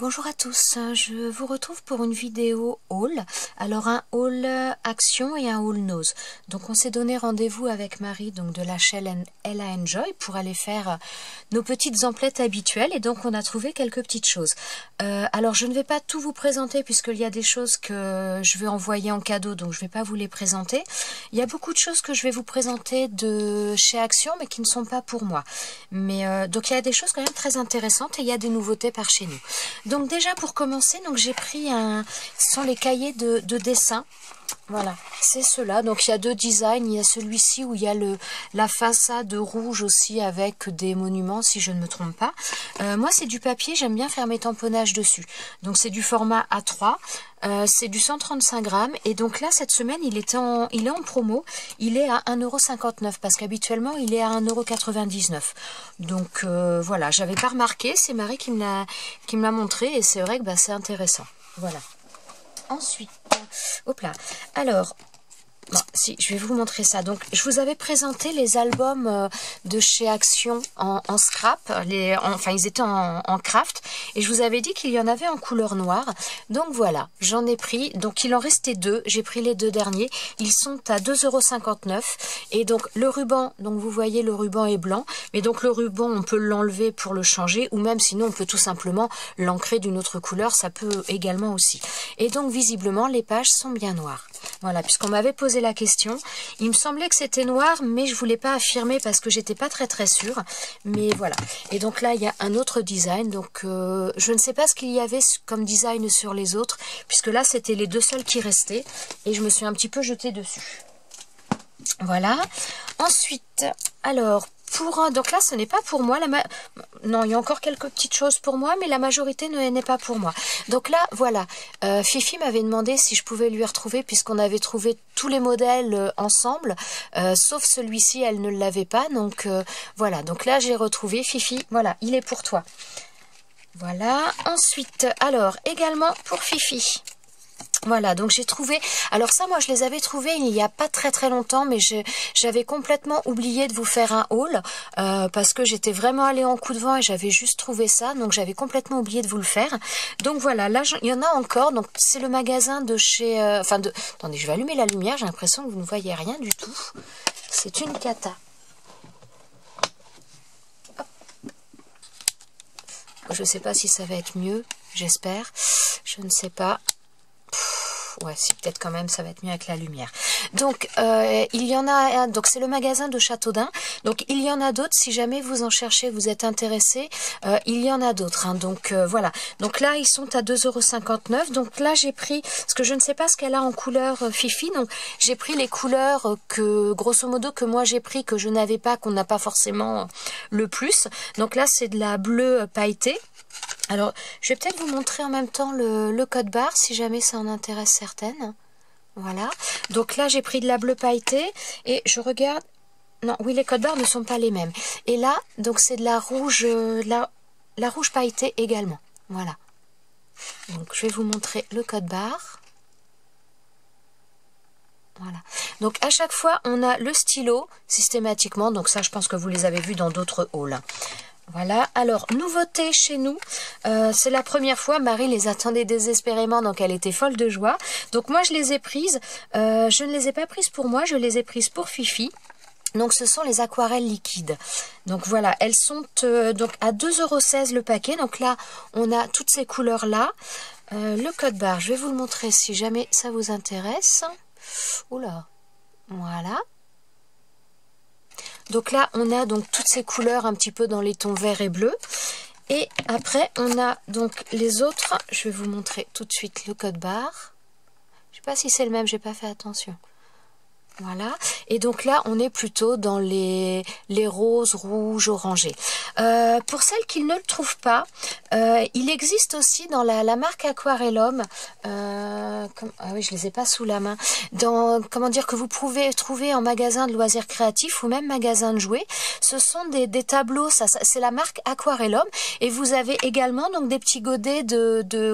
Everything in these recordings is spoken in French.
Bonjour à tous, je vous retrouve pour une vidéo haul. Alors un haul action et un haul nose. Donc on s'est donné rendez-vous avec Marie donc de la chaîne Ella Enjoy pour aller faire nos petites emplettes habituelles et donc on a trouvé quelques petites choses. Alors je ne vais pas tout vous présenter puisqu'il y a des choses que je vais envoyer en cadeau donc je ne vais pas vous les présenter. Il y a beaucoup de choses que je vais vous présenter de chez Action mais qui ne sont pas pour moi. Mais donc il y a des choses quand même très intéressantes et il y a des nouveautés par chez nous. Donc déjà pour commencer, donc j'ai pris ce sont les cahiers de dessin. Voilà, c'est ceux-là. Donc il y a deux designs. Il y a celui-ci où il y a la façade rouge aussi avec des monuments, si je ne me trompe pas. Moi, c'est du papier. J'aime bien faire mes tamponnages dessus. Donc c'est du format A3. C'est du 135 grammes. Et donc là, cette semaine, il est en promo. Il est à 1,59 € parce qu'habituellement, il est à 1,99 €. Donc voilà, j'avais pas remarqué. C'est Marie qui me l'a montré et c'est vrai que c'est intéressant. Voilà. Ensuite, hop là. Alors, bon, si, je vais vous montrer ça. Donc, je vous avais présenté les albums de chez Action en scrap. Enfin, ils étaient en craft. Et je vous avais dit qu'il y en avait en couleur noire. Donc voilà, j'en ai pris. Donc, il en restait deux. J'ai pris les deux derniers. Ils sont à 2,59 €. Et donc, le ruban, donc vous voyez, le ruban est blanc. Mais donc, le ruban, on peut l'enlever pour le changer. Ou même, sinon, on peut tout simplement l'ancrer d'une autre couleur. Ça peut également aussi. Et donc, visiblement, les pages sont bien noires. Voilà, puisqu'on m'avait posé la question. Il me semblait que c'était noir, mais je voulais pas affirmer parce que j'étais pas très sûre. Mais voilà. Et donc là, il y a un autre design. Donc, je ne sais pas ce qu'il y avait comme design sur les autres, puisque là, c'était les deux seuls qui restaient. Et je me suis un petit peu jetée dessus. Voilà. Ensuite, alors, donc là, ce n'est pas pour moi. Non, il y a encore quelques petites choses pour moi, mais la majorité n'est pas pour moi. Donc là, voilà. Fifi m'avait demandé si je pouvais lui retrouver, puisqu'on avait trouvé tous les modèles ensemble, sauf celui-ci, elle ne l'avait pas. Donc voilà. Donc là, j'ai retrouvé Fifi. Voilà, il est pour toi. Voilà. Ensuite, alors, également pour Fifi. Voilà, donc j'ai trouvé, alors ça moi je les avais trouvés il n'y a pas très longtemps, mais j'avais complètement oublié de vous faire un haul, parce que j'étais vraiment allée en coup de vent et j'avais juste trouvé ça, donc j'avais complètement oublié de vous le faire. Donc voilà, là il y en a encore, donc c'est le magasin de chez, attendez, je vais allumer la lumière, j'ai l'impression que vous ne voyez rien du tout, c'est une cata. Hop. Je ne sais pas si ça va être mieux, j'espère, je ne sais pas. Ouais, si, peut-être quand même, ça va être mieux avec la lumière. Donc, il y en a, donc c'est le magasin de Châteaudun. Donc, il y en a d'autres. Si jamais vous en cherchez, vous êtes intéressé, il y en a d'autres. Hein. Donc, voilà. Donc là, ils sont à 2,59 €. Donc là, j'ai pris, parce que je ne sais pas ce qu'elle a en couleur Fifi. Donc, j'ai pris les couleurs que, grosso modo, que moi j'ai pris, que je n'avais pas, qu'on n'a pas forcément le plus. Donc là, c'est de la bleue pailletée. Alors, je vais peut-être vous montrer en même temps le code barre, si jamais ça en intéresse certaines. Voilà. Donc là, j'ai pris de la bleue pailletée et je regarde... Non, oui, les codes barres ne sont pas les mêmes. Et là, donc c'est de la rouge, la rouge pailletée également. Voilà. Donc, je vais vous montrer le code barre. Voilà. Donc, à chaque fois, on a le stylo, systématiquement. Donc ça, je pense que vous les avez vus dans d'autres hauls. Voilà, alors, nouveauté chez nous, c'est la première fois, Marie les attendait désespérément, donc elle était folle de joie. Donc moi, je les ai prises, je ne les ai pas prises pour moi, je les ai prises pour Fifi. Donc ce sont les aquarelles liquides. Donc voilà, elles sont donc à 2,16 € le paquet. Donc là, on a toutes ces couleurs-là. Le code barre, je vais vous le montrer si jamais ça vous intéresse. Oula, voilà. Donc là, on a donc toutes ces couleurs un petit peu dans les tons vert et bleu. Et après, on a donc les autres. Je vais vous montrer tout de suite le code barre. Je ne sais pas si c'est le même, j'ai pas fait attention. Voilà, et donc là on est plutôt dans les roses, rouges, orangés. Pour celles qui ne le trouvent pas, il existe aussi dans la marque Aquarellum, ah oui, je les ai pas sous la main, comment dire, que vous pouvez trouver en magasin de loisirs créatifs ou même magasin de jouets. Ce sont des tableaux, c'est la marque Aquarellum, et vous avez également donc des petits godets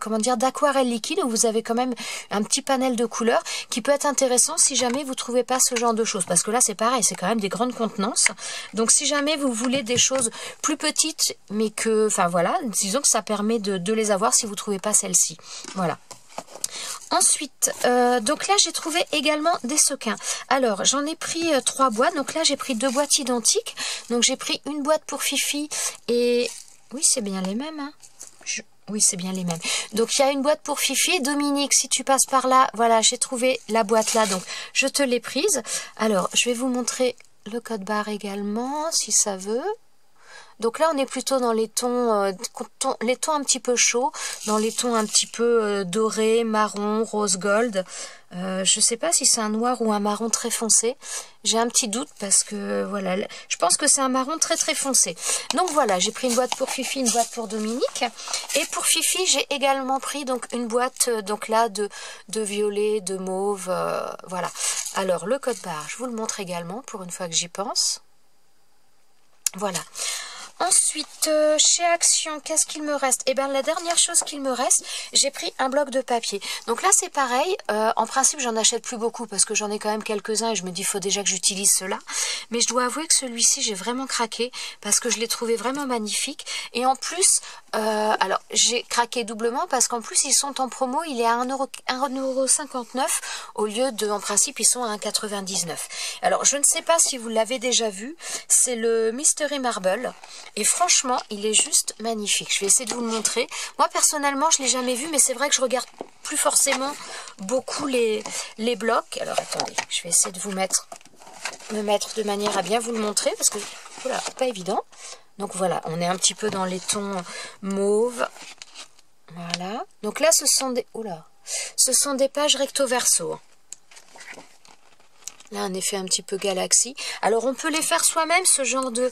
comment dire, d'aquarelle liquide où vous avez quand même un petit panel de couleurs qui peut être intéressant si jamais vous trouvez pas pas ce genre de choses. Parce que là, c'est pareil, c'est quand même des grandes contenances. Donc, si jamais vous voulez des choses plus petites, mais que, enfin voilà, disons que ça permet de les avoir si vous ne trouvez pas celle-ci. Voilà. Ensuite, donc là j'ai trouvé également des sequins. Alors j'en ai pris 3 boîtes, donc là j'ai pris 2 boîtes identiques. Donc j'ai pris une boîte pour Fifi et... Oui, c'est bien les mêmes, hein. Oui, c'est bien les mêmes. Donc il y a une boîte pour Fifi. Dominique, si tu passes par là, voilà, j'ai trouvé la boîte là, donc je te l'ai prise. Alors je vais vous montrer le code barre également, si ça veut. Donc là, on est plutôt dans les tons un petit peu chauds, dans les tons un petit peu dorés, marron, rose gold. Je ne sais pas si c'est un noir ou un marron très foncé. J'ai un petit doute parce que voilà, je pense que c'est un marron très très foncé. Donc voilà, j'ai pris une boîte pour Fifi, une boîte pour Dominique. Et pour Fifi, j'ai également pris donc une boîte donc là de violet, de mauve, voilà. Alors le code barre, je vous le montre également pour une fois que j'y pense. Voilà. Ensuite, chez Action, qu'est-ce qu'il me reste? Eh bien, la dernière chose qu'il me reste, j'ai pris un bloc de papier. Donc là, c'est pareil. En principe, j'en achète plus beaucoup parce que j'en ai quand même quelques-uns et je me dis, il faut déjà que j'utilise cela. Mais je dois avouer que celui-ci, j'ai vraiment craqué parce que je l'ai trouvé vraiment magnifique. Et en plus, alors, j'ai craqué doublement parce qu'en plus, ils sont en promo. Il est à 1,59 € au lieu de, en principe, ils sont à 1,99 €. Alors, je ne sais pas si vous l'avez déjà vu. C'est le Mystery Marble. Et franchement, il est juste magnifique. Je vais essayer de vous le montrer. Moi, personnellement, je ne l'ai jamais vu, mais c'est vrai que je regarde plus forcément beaucoup les blocs. Alors, attendez, je vais essayer de me mettre de manière à bien vous le montrer, parce que, voilà, pas évident. Donc voilà, on est un petit peu dans les tons mauve. Voilà. Donc là, ce sont des pages recto-verso. Là, un effet un petit peu galaxie. Alors, on peut les faire soi-même, ce genre de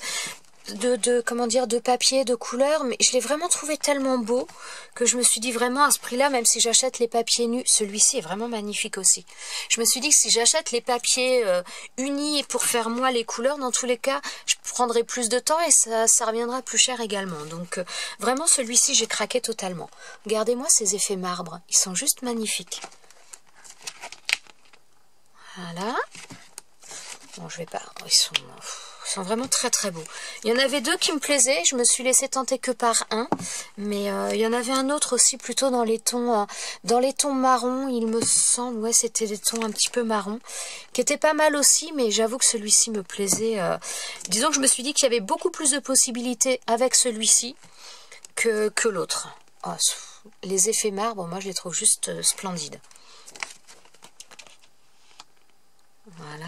papier, de couleur, mais je l'ai vraiment trouvé tellement beau que je me suis dit vraiment à ce prix-là, même si j'achète les papiers nus, celui-ci est vraiment magnifique aussi. Je me suis dit que si j'achète les papiers unis pour faire moi les couleurs, dans tous les cas, je prendrai plus de temps et ça reviendra plus cher également. Donc vraiment celui-ci, j'ai craqué totalement. Regardez-moi ces effets marbre, ils sont juste magnifiques. Voilà. Bon, je vais pas... Ils sont vraiment très très beaux. Il y en avait 2 qui me plaisaient, je me suis laissé tenter que par un, mais il y en avait un autre aussi plutôt dans les tons marron, il me semble, ouais, c'était des tons un petit peu marron, qui étaient pas mal aussi, mais j'avoue que celui-ci me plaisait. Disons que je me suis dit qu'il y avait beaucoup plus de possibilités avec celui-ci que l'autre. Oh, les effets marbre, moi je les trouve juste splendides. Voilà.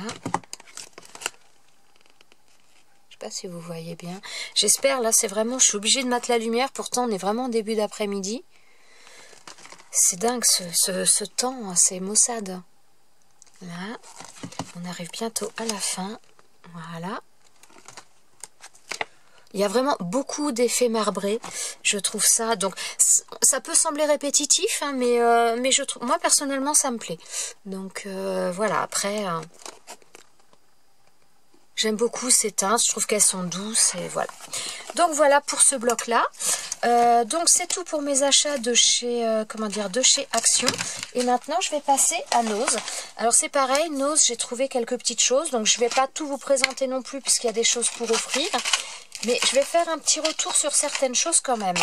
Pas si vous voyez bien. J'espère, là c'est vraiment, je suis obligée de mettre la lumière, pourtant on est vraiment en début d'après-midi. C'est dingue ce temps, c'est maussade. Là, on arrive bientôt à la fin. Voilà. Il y a vraiment beaucoup d'effets marbrés, je trouve ça. Donc, ça peut sembler répétitif, hein, mais je trouve, moi personnellement, ça me plaît. Donc, voilà, après... J'aime beaucoup ces teintes, je trouve qu'elles sont douces et voilà. Donc voilà pour ce bloc-là. Donc c'est tout pour mes achats de chez Action. Et maintenant je vais passer à Nose. Alors c'est pareil, Nose, j'ai trouvé quelques petites choses. Donc je ne vais pas tout vous présenter non plus puisqu'il y a des choses pour offrir. Mais je vais faire un petit retour sur certaines choses quand même.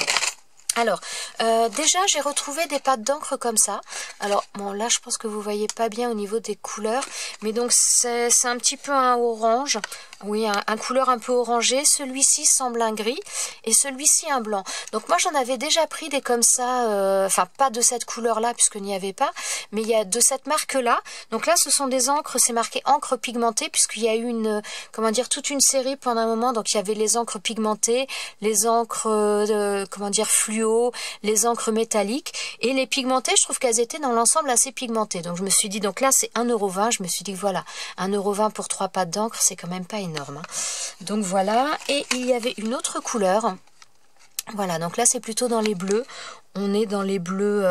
Alors, déjà, j'ai retrouvé des pattes d'encre comme ça. Alors, bon, là, je pense que vous voyez pas bien au niveau des couleurs. Mais donc, c'est un petit peu un orange. Oui, un couleur un peu orangé. Celui-ci semble un gris. Et celui-ci un blanc. Donc, moi, j'en avais déjà pris des comme ça. Enfin, pas de cette couleur-là, puisqu'il n'y avait pas. Mais il y a de cette marque-là. Donc là, ce sont des encres. C'est marqué encre pigmentée, puisqu'il y a eu toute une série pendant un moment. Donc, il y avait les encres pigmentées, les encres, fluo, les encres métalliques et les pigmentées, je trouve qu'elles étaient dans l'ensemble assez pigmentées. Donc je me suis dit, donc là c'est 1,20 €, je me suis dit voilà, 1,20 € pour 3 pattes d'encre, c'est quand même pas énorme. Hein. Donc voilà, et il y avait une autre couleur. Voilà, donc là c'est plutôt dans les bleus. On est dans les bleus,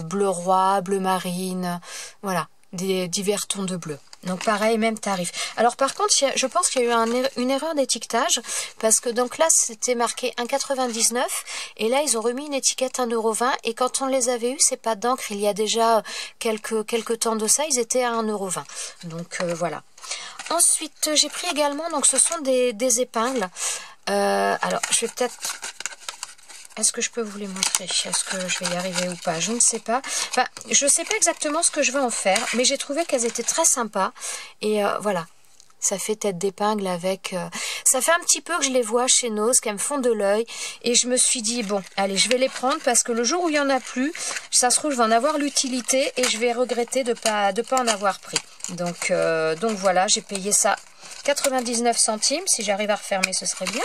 bleu roi, bleu marine, voilà. des divers tons de bleu. Donc pareil, même tarif. Alors par contre, je pense qu'il y a eu une erreur d'étiquetage, parce que donc là c'était marqué 1,99 € et là ils ont remis une étiquette 1,20 €, et quand on les avait eu, c'est pas d'encre, il y a déjà quelques temps de ça, ils étaient à 1,20 €. Donc voilà. Ensuite, j'ai pris également, donc ce sont des épingles. Alors je vais peut-être... Est-ce que je peux vous les montrer? Est-ce que je vais y arriver ou pas? Je ne sais pas. Enfin, je ne sais pas exactement ce que je vais en faire, mais j'ai trouvé qu'elles étaient très sympas. Et voilà, ça fait tête d'épingle avec... Ça fait un petit peu que je les vois chez Nose, qu'elles me font de l'œil. Et je me suis dit, bon, allez, je vais les prendre parce que le jour où il n'y en a plus, ça se trouve, je vais en avoir l'utilité et je vais regretter de pas en avoir pris. Donc voilà, j'ai payé ça 99 centimes. Si j'arrive à refermer, ce serait bien.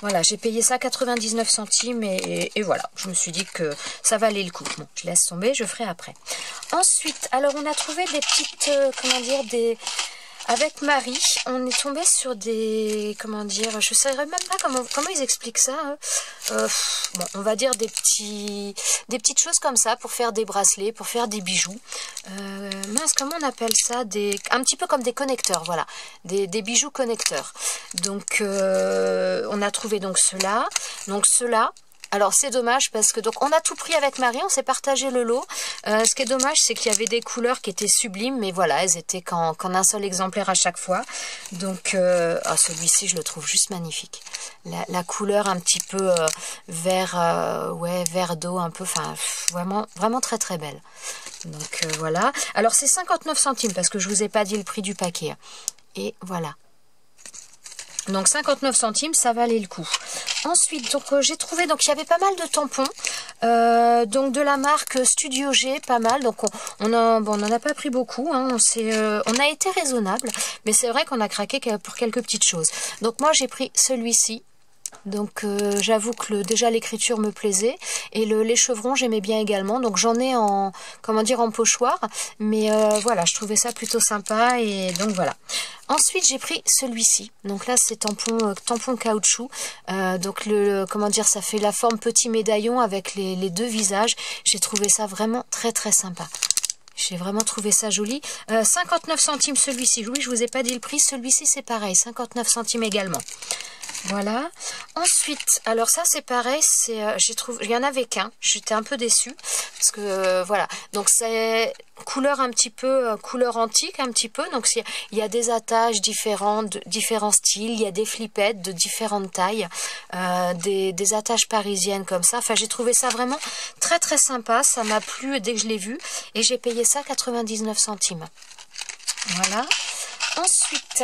Voilà, j'ai payé ça 99 centimes et voilà, je me suis dit que ça valait le coup. Bon, je laisse tomber, je ferai après. Ensuite, alors on a trouvé des petites, comment dire, avec Marie, on est tombé sur des, comment dire, je ne sais même pas comment ils expliquent ça. Hein. Bon, on va dire des petites choses comme ça pour faire des bracelets, pour faire des bijoux. Mince, comment on appelle ça? Un petit peu comme des connecteurs, voilà, des bijoux connecteurs. Donc, on a trouvé donc ceux-là. Donc ceux-là. Alors c'est dommage parce que donc on a tout pris avec Marie, on s'est partagé le lot. Ce qui est dommage, c'est qu'il y avait des couleurs qui étaient sublimes, mais voilà, elles étaient qu'en un seul exemplaire à chaque fois. Donc celui-ci, je le trouve juste magnifique. La couleur un petit peu vert, ouais, vert d'eau un peu, enfin vraiment très très belle. Donc voilà. Alors c'est 59 centimes parce que je vous ai pas dit le prix du paquet. Et voilà. Donc 59 centimes, ça valait le coup. Ensuite, donc j'ai trouvé, donc il y avait pas mal de tampons, donc de la marque Studio G, pas mal. Donc on n'en a pas pris beaucoup, hein, on a été raisonnable, mais c'est vrai qu'on a craqué pour quelques petites choses. Donc moi j'ai pris celui-ci. Donc j'avoue que déjà l'écriture me plaisait et les chevrons j'aimais bien également, donc j'en ai en, comment dire, en pochoir, mais voilà, je trouvais ça plutôt sympa et donc voilà. Ensuite j'ai pris celui-ci, donc là c'est tampon caoutchouc, donc comment dire, ça fait la forme petit médaillon avec les deux visages. J'ai trouvé ça vraiment très très sympa. J'ai vraiment trouvé ça joli. 59 centimes celui-ci, oui je vous ai pas dit le prix, celui-ci c'est pareil, 59 centimes également. Voilà. Ensuite, alors ça c'est pareil, j'ai trouvé, il y en avait qu'un. J'étais un peu déçue parce que voilà. Donc c'est couleur un petit peu couleur antique un petit peu. Donc il y a des attaches différentes, différents styles. Il y a des flippettes de différentes tailles, des attaches parisiennes comme ça. Enfin, j'ai trouvé ça vraiment très très sympa. Ça m'a plu dès que je l'ai vu et j'ai payé ça 99 centimes. Voilà. Ensuite,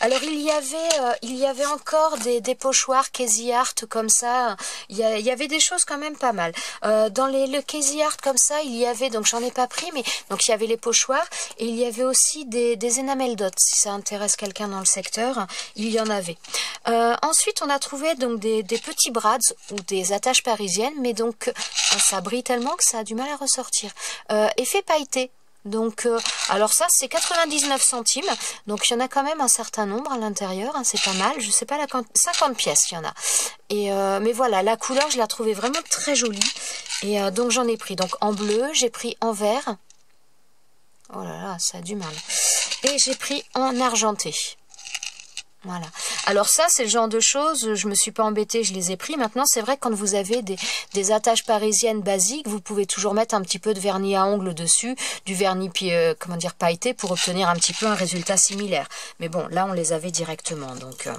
alors il y avait encore des pochoirs Casey Art comme ça. Il y avait des choses quand même pas mal. Dans le Casey Art comme ça, il y avait, donc j'en ai pas pris, mais donc il y avait les pochoirs et il y avait aussi des enamel dots. Si ça intéresse quelqu'un dans le secteur, il y en avait. Ensuite, on a trouvé donc des petits brads ou des attaches parisiennes, mais donc ça brille tellement que ça a du mal à ressortir. Effet pailleté. Donc, alors ça, c'est 99 centimes. Donc, il y en a quand même un certain nombre à l'intérieur. Hein, c'est pas mal. Je sais pas, 50 pièces, il y en a. Et, mais voilà, la couleur, je la trouvais vraiment très jolie. Et donc, j'en ai pris. Donc, en bleu, j'ai pris en vert. Oh là là, ça a du mal. Et j'ai pris en argenté. Voilà. Alors ça, c'est le genre de choses, je me suis pas embêtée, je les ai pris. Maintenant, c'est vrai que quand vous avez des attaches parisiennes basiques, vous pouvez toujours mettre un petit peu de vernis à ongles dessus, du vernis, comment dire, pailleté pour obtenir un petit peu un résultat similaire. Mais bon, là, on les avait directement, donc...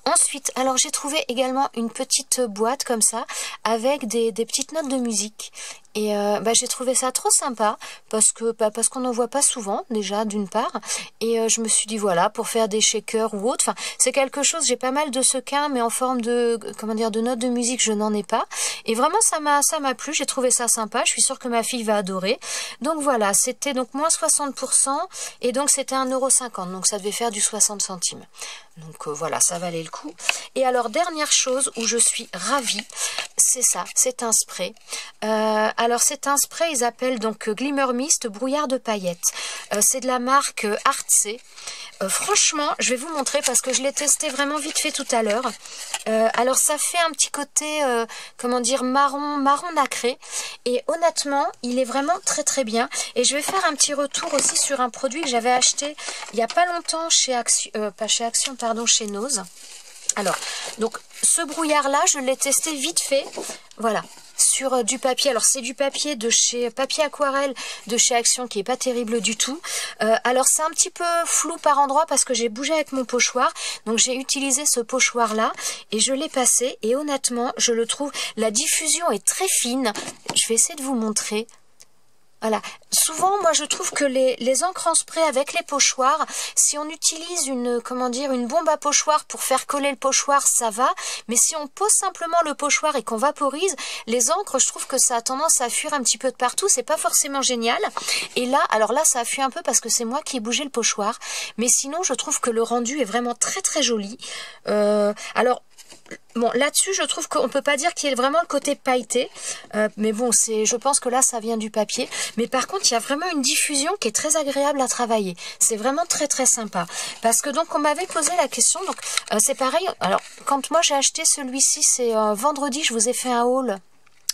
Ensuite, alors j'ai trouvé également une petite boîte comme ça avec des petites notes de musique. Et j'ai trouvé ça trop sympa parce qu'on n'en voit pas souvent déjà d'une part. Et je me suis dit voilà, pour faire des shakers ou autre, enfin c'est quelque chose, j'ai pas mal de sequins mais en forme de, comment dire, de notes de musique, je n'en ai pas. Et vraiment ça m'a plu, j'ai trouvé ça sympa, je suis sûre que ma fille va adorer. Donc voilà, c'était donc moins 60% et donc c'était 1,50 €, donc ça devait faire du 60 centimes. Donc voilà, ça valait le coup. Et alors dernière chose où je suis ravie, c'est ça, c'est un spray. Alors c'est un spray, ils appellent donc Glimmer Mist brouillard de paillettes. C'est de la marque Artsé. Franchement, je vais vous montrer parce que je l'ai testé vraiment vite fait tout à l'heure. Alors ça fait un petit côté, comment dire, marron nacré. Et honnêtement, il est vraiment très très bien. Et je vais faire un petit retour aussi sur un produit que j'avais acheté il n'y a pas longtemps chez Action, pas chez Action, pardon, chez Nose. Alors, donc ce brouillard-là, je l'ai testé vite fait, voilà, sur du papier. Alors c'est du papier de chez Papier Aquarelle de chez Action qui est pas terrible du tout. Alors c'est un petit peu flou par endroit parce que j'ai bougé avec mon pochoir. Donc j'ai utilisé ce pochoir-là et je l'ai passé. Et honnêtement, je le trouve, la diffusion est très fine. Je vais essayer de vous montrer. Voilà. Souvent, moi, je trouve que les encres en spray avec les pochoirs, si on utilise une bombe à pochoir pour faire coller le pochoir, ça va. Mais si on pose simplement le pochoir et qu'on vaporise, les encres, je trouve que ça a tendance à fuir un petit peu de partout. C'est pas forcément génial. Et là, alors là, ça a fui un peu parce que c'est moi qui ai bougé le pochoir. Mais sinon, je trouve que le rendu est vraiment très très joli. Alors, bon, là-dessus, je trouve qu'on peut pas dire qu'il y ait vraiment le côté pailleté. Mais bon, je pense que là, ça vient du papier. Mais par contre, il y a vraiment une diffusion qui est très agréable à travailler. C'est vraiment très, très sympa. Parce que donc, on m'avait posé la question. Donc, c'est pareil. Alors, quand moi, j'ai acheté celui-ci, c'est vendredi, je vous ai fait un haul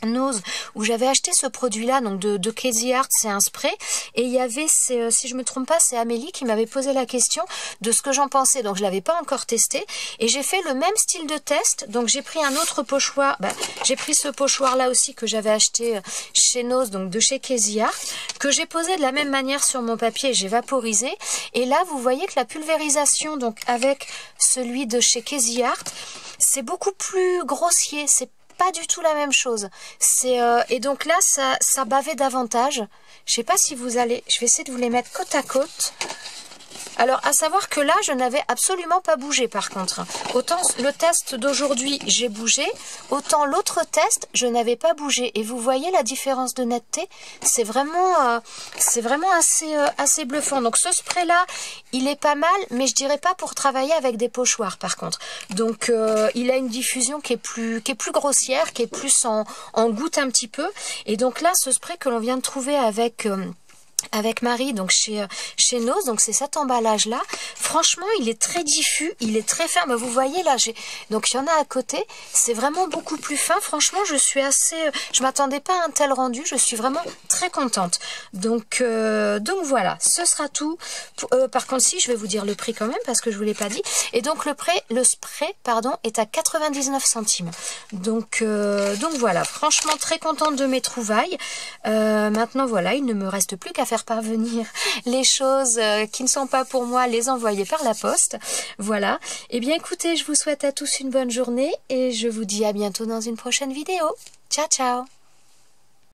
Nose où j'avais acheté ce produit là donc de Crazy Art, c'est un spray et il y avait si je me trompe pas c'est Amélie qui m'avait posé la question de ce que j'en pensais, donc je l'avais pas encore testé et j'ai fait le même style de test. Donc j'ai pris un autre pochoir, j'ai pris ce pochoir là aussi que j'avais acheté chez Nose, donc de chez Crazy Art, que j'ai posé de la même manière sur mon papier et j'ai vaporisé. Et là vous voyez que la pulvérisation donc avec celui de chez Crazy Art, c'est beaucoup plus grossier, c'est pas du tout la même chose. Et donc là, ça bavait davantage. Je sais pas si vous allez... Je vais essayer de vous les mettre côte à côte. Alors, à savoir que là, je n'avais absolument pas bougé par contre. Autant le test d'aujourd'hui, j'ai bougé, autant l'autre test, je n'avais pas bougé. Et vous voyez la différence de netteté? C'est vraiment assez bluffant. Donc ce spray-là, il est pas mal, mais je dirais pas pour travailler avec des pochoirs par contre. Donc il a une diffusion qui est plus grossière, qui est plus en goutte un petit peu. Et donc là, ce spray que l'on vient de trouver avec Marie, donc chez Nose, donc c'est cet emballage là. Franchement, il est très diffus, il est très ferme. Vous voyez là, donc il y en a à côté. C'est vraiment beaucoup plus fin. Franchement, je m'attendais pas à un tel rendu. Je suis vraiment très contente. Donc voilà, ce sera tout. Par contre, si je vais vous dire le prix quand même parce que je vous l'ai pas dit. Et donc le spray, pardon, est à 99 centimes. Donc voilà, franchement très contente de mes trouvailles. Maintenant voilà, il ne me reste plus qu'à faire parvenir les choses qui ne sont pas pour moi, les envoyer par la poste. Voilà. Eh bien écoutez, je vous souhaite à tous une bonne journée et je vous dis à bientôt dans une prochaine vidéo. Ciao ciao.